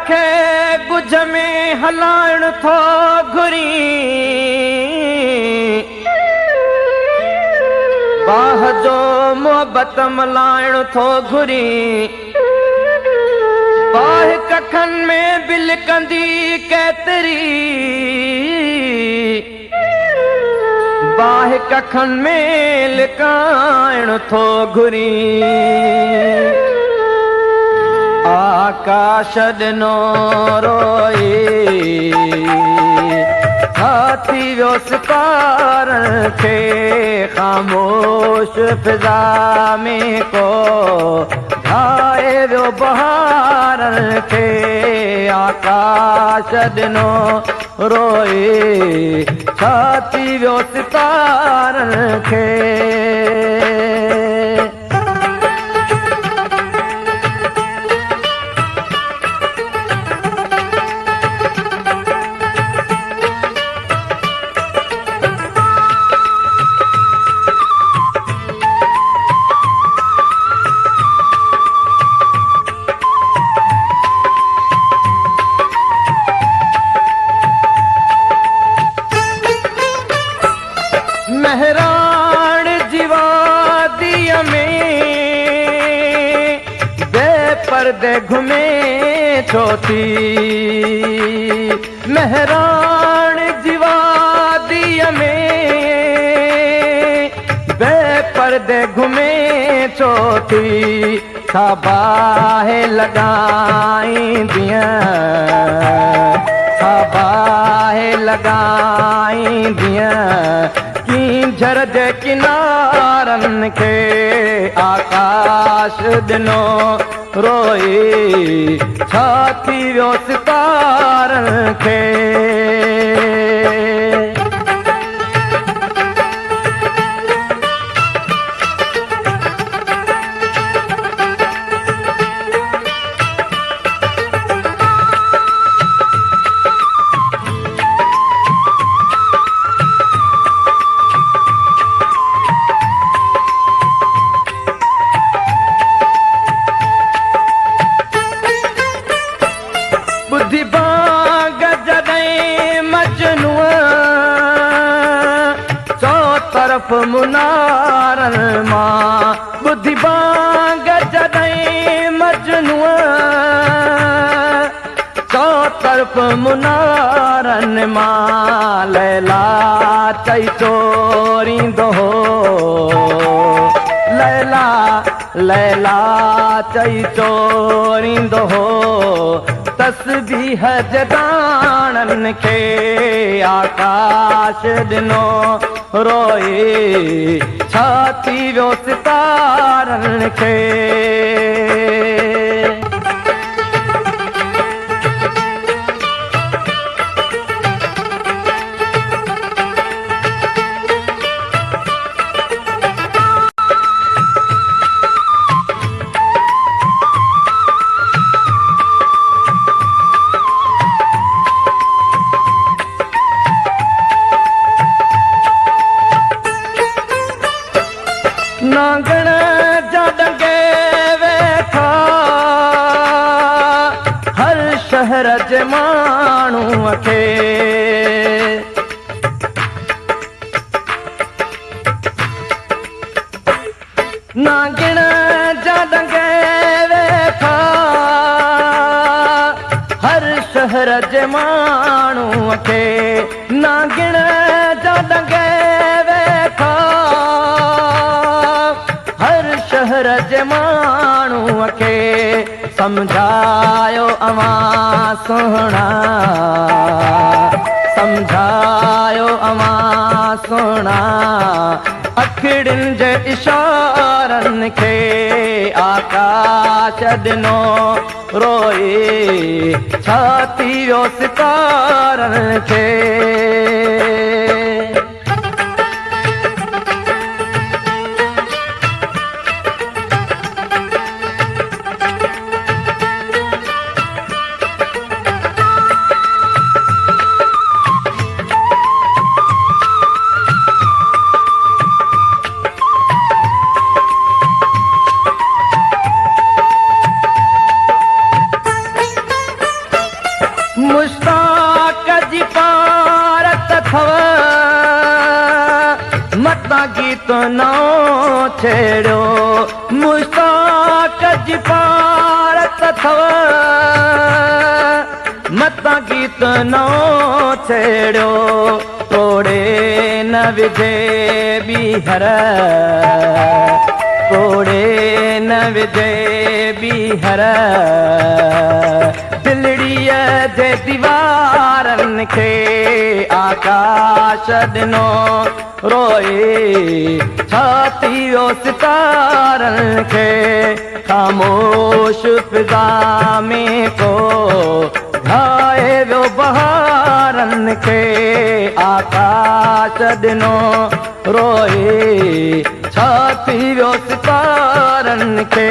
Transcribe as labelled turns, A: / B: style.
A: खे गुझ में हलाइण थो घुरी, बाह जो मोहब्बत मलाइण थो घुरी। बाह कखन में बिलकंदी केतरी, बाह कखन में लिकाइण थो घुरी। आकाश ॾिनो रोई, हाथी वियो सितारनि खे, ख़ामोश फिज़ा में को ठाहे वियो बहारनि खे। आकाश ॾिनो रोई, हाथी वियो सितारनि खे। महराण जी वादीअ में बेपर्दे घुमे छो थी, महराण जी वादीअ में बेपर्दे घुमे छो थी। छा बाहि लॻाईंदीअ, छा बाहि लॻाईंदीअ झर जे किनारनि खे। आकाश ॾिनो रोई, छा थी वियो सितारनि खे। बुद्धि बाग जॾहिं मजनूअ, चौ तरफ़ मुनारनि मां। बुद्धि बाग जॾहिं मजनूअ, चौ तरफ़ मुनारनि मां। लैला चई चोरींदो हो, लैला लैला चई चोरींदो हो तस्बीह जे दाणनि खे। आकाश ॾिनो रोई, छा थी वियो सितारनि खे। नांगण जा डंगे वेठा, हर शहर जे माण्हूअ खे। नांगण जा डंगे वेठा, हर शहर जे माण्हूअ खे। नांगण जा डंगे वेठा, शहर जे माण्हूअ खे। सम्झायो अवां सुहिणा, सम्झायो अवां सुहिणा अखिड़ियुनि जे इशारनि खे। आकाश ॾिनो रोई, छा थी वियो सितारनि खे। गीत नओ छेड़ियो मुश्ताक जी पारत अथव मतां गीत नओ छेड़ियो तोड़े न विझे बीहर तोड़े न विझे बीहर दिलड़ीअ जे दीवारनि खे आकाश ॾिनो रोए छा थी वियो सितारनि खे ख़ामोश फिज़ा में को ढाए वियो बहारनि खे आकाश ॾिनो रोए छा थी वियो सितारनि खे